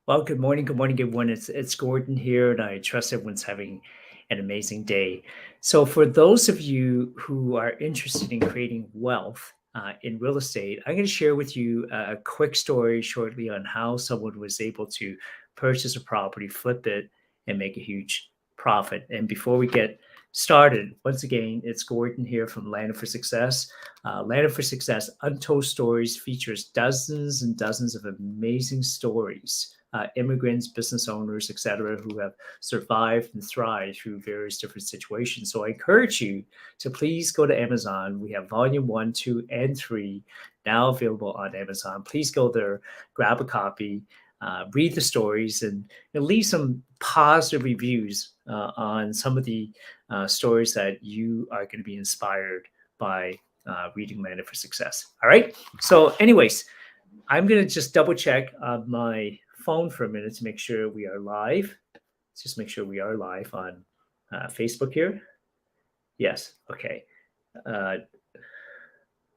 Well, good morning, everyone. It's Gordon here, and I trust everyone's having an amazing day. So, for those of you who are interested in creating wealth in real estate, I'm going to share with you a quick story shortly on how someone was able to purchase a property, flip it, and make a huge profit. And before we get started, once again, it's Gordon here from Land for Success. Land for Success Untold Stories features dozens and dozens of amazing stories, immigrants, business owners, etc., who have survived and thrived through various different situations. So I encourage you to please go to Amazon. We have volume 1, 2, and 3 now available on Amazon. Please go there, grab a copy, read the stories, and leave some positive reviews on some of the stories that you are going to be inspired by reading Land for Success. All right. So, anyways, I'm going to just double check on my phone for a minute to make sure we are live. Let's just make sure we are live on Facebook here. Yes. Okay. Uh,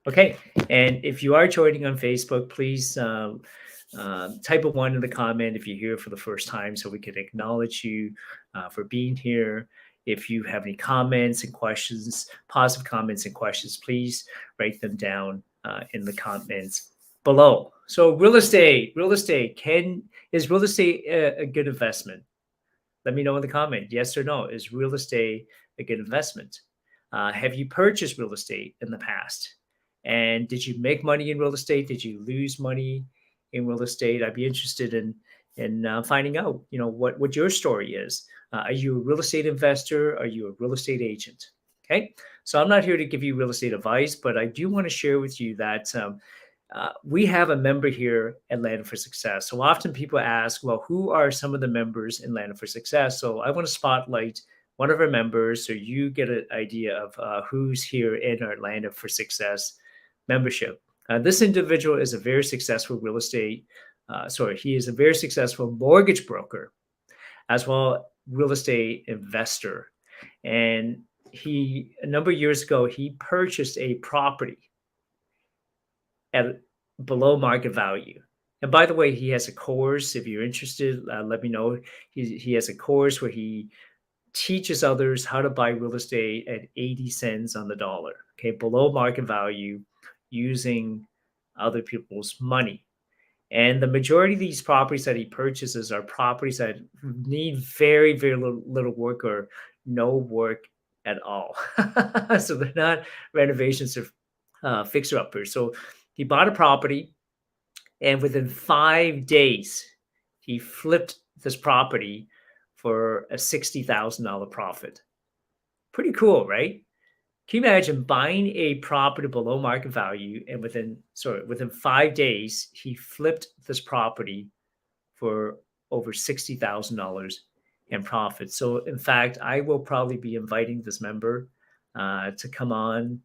okay. And if you are joining on Facebook, please type a 1 in the comment if you're here for the first time so we can acknowledge you for being here. If you have any comments and questions, positive comments and questions, please write them down in the comments below. So real estate, is real estate a good investment? Let me know in the comment, yes or no. Is real estate a good investment? Have you purchased real estate in the past? And did you make money in real estate? Did you lose money in real estate? I'd be interested in finding out, what your story is. Are you a real estate investor? Are you a real estate agent? Okay, so I'm not here to give you real estate advice, but I do want to share with you that we have a member here at Land for Success. So often people ask, well, who are some of the members in Land for Success? So I want to spotlight one of our members so you get an idea of who's here in our Land for Success membership. This individual is a very successful he is a very successful mortgage broker as well real estate investor. And a number of years ago, he purchased a property at below market value. And by the way, he has a course. If you're interested, let me know. He has a course where he teaches others how to buy real estate at 80 cents on the dollar, okay, below market value using other people's money. And the majority of these properties that he purchases are properties that need very, very little work or no work at all. So they're not renovations or fixer-uppers. So he bought a property, and within 5 days, he flipped this property for a $60,000 profit. Pretty cool, right? Can you imagine buying a property below market value and within 5 days, he flipped this property for over $60,000 in profit. So in fact, I will probably be inviting this member to come on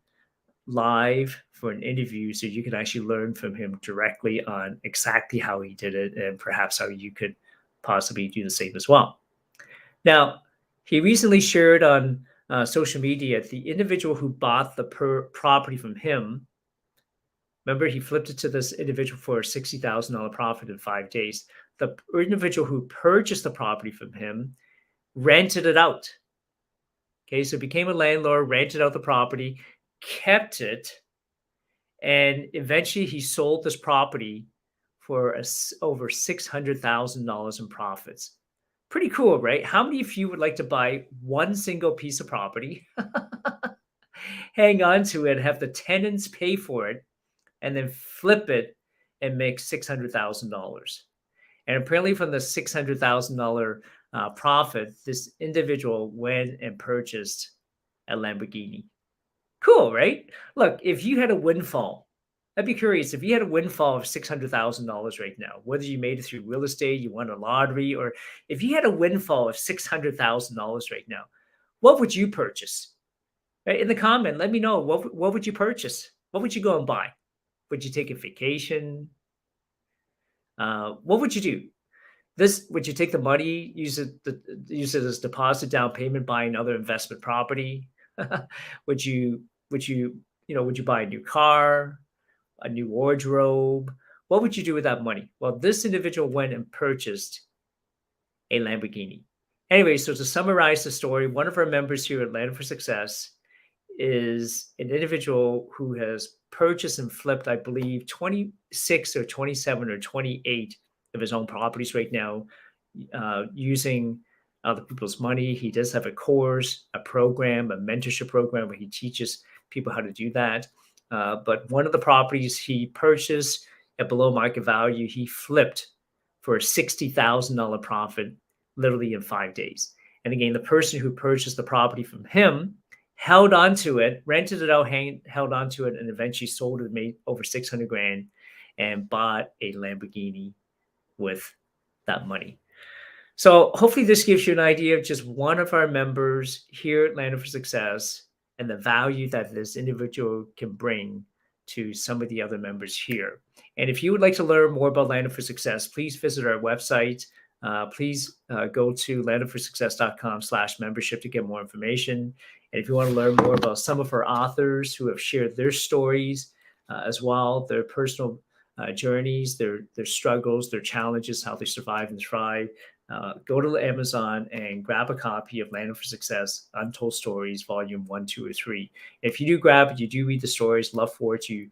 live for an interview so you can actually learn from him directly on exactly how he did it and perhaps how you could possibly do the same as well. Now, he recently shared on social media the individual who bought the property from him. Remember, he flipped it to this individual for a $60,000 profit in 5 days. The individual who purchased the property from him rented it out. Okay, so became a landlord, rented out the property, kept it, and eventually he sold this property for over $600,000 in profits. Pretty cool, right? How many of you would like to buy one single piece of property, hang on to it, have the tenants pay for it, and then flip it and make $600,000? And apparently, from the $600,000 profit, this individual went and purchased a Lamborghini. Cool, right? Look, if you had a windfall, I'd be curious if you had a windfall of $600,000 right now, whether you made it through real estate, you won a lottery, or if you had a windfall of $600,000 right now, what would you purchase? Right, in the comment, let me know what would you purchase? What would you go and buy? Would you take a vacation? What would you do? Would you take the money, use it as deposit down payment, buy another investment property? would you would you buy a new car, a new wardrobe? What would you do with that money? Well, this individual went and purchased a Lamborghini. Anyway, so to summarize the story, one of our members here at Land for Success is an individual who has purchased and flipped, I believe, 26 or 27 or 28 of his own properties right now, using other people's money. He does have a course, a program, a mentorship program where he teaches people how to do that. But one of the properties he purchased at below market value, he flipped for a $60,000 profit literally in 5 days. And again, the person who purchased the property from him held onto it, rented it out, held onto it, and eventually sold it, made over 600 grand, and bought a Lamborghini with that money. So hopefully this gives you an idea of just one of our members here at Land for Success and the value that this individual can bring to some of the other members here. And if you would like to learn more about Land for Success, please visit our website. Please go to landforsuccess.com/membership to get more information. And if you want to learn more about some of our authors who have shared their stories as well, their personal journeys, their struggles, their challenges, how they survive and thrive, go to Amazon and grab a copy of Land for Success, Untold Stories, Volume 1, 2, or 3. If you do grab it, you do read the stories, look forward to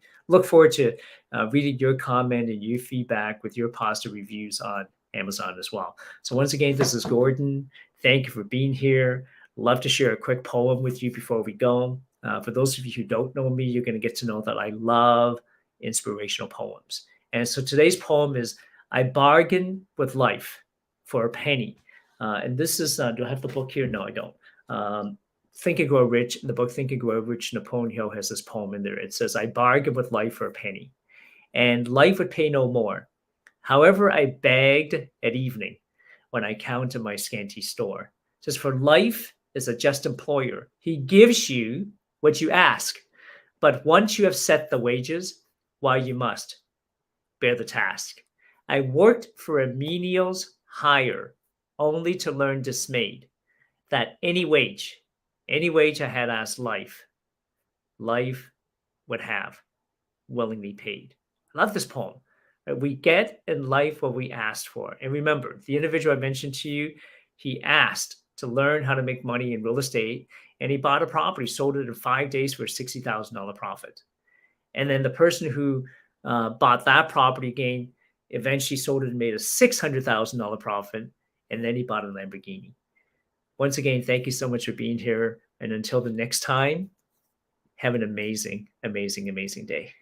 reading your comment and your feedback with your positive reviews on Amazon as well. So once again, this is Gordon. Thank you for being here. Love to share a quick poem with you before we go. For those of you who don't know me, you're going to get to know that I love inspirational poems. And so today's poem is I Bargain with Life for a Penny. And this is, do I have the book here? No, I don't. Think and Grow Rich, in the book Think and Grow Rich, Napoleon Hill has this poem in there. It says, I bargain with life for a penny, and life would pay no more. However, I begged at evening when I counted my scanty store. It says, for life is a just employer. He gives you what you ask. But once you have set the wages, why you must bear the task. I worked for a menial's hire, only to learn dismayed that any wage I had asked life would have willingly paid. I love this poem. We get in life what we asked for. And remember, the individual I mentioned to you, he asked to learn how to make money in real estate, and he bought a property, sold it in 5 days for a $60,000 profit. And then the person who bought that property again eventually sold it and made a $600,000 profit, and then he bought a Lamborghini. Once again, thank you so much for being here. And until the next time, have an amazing, amazing, amazing day.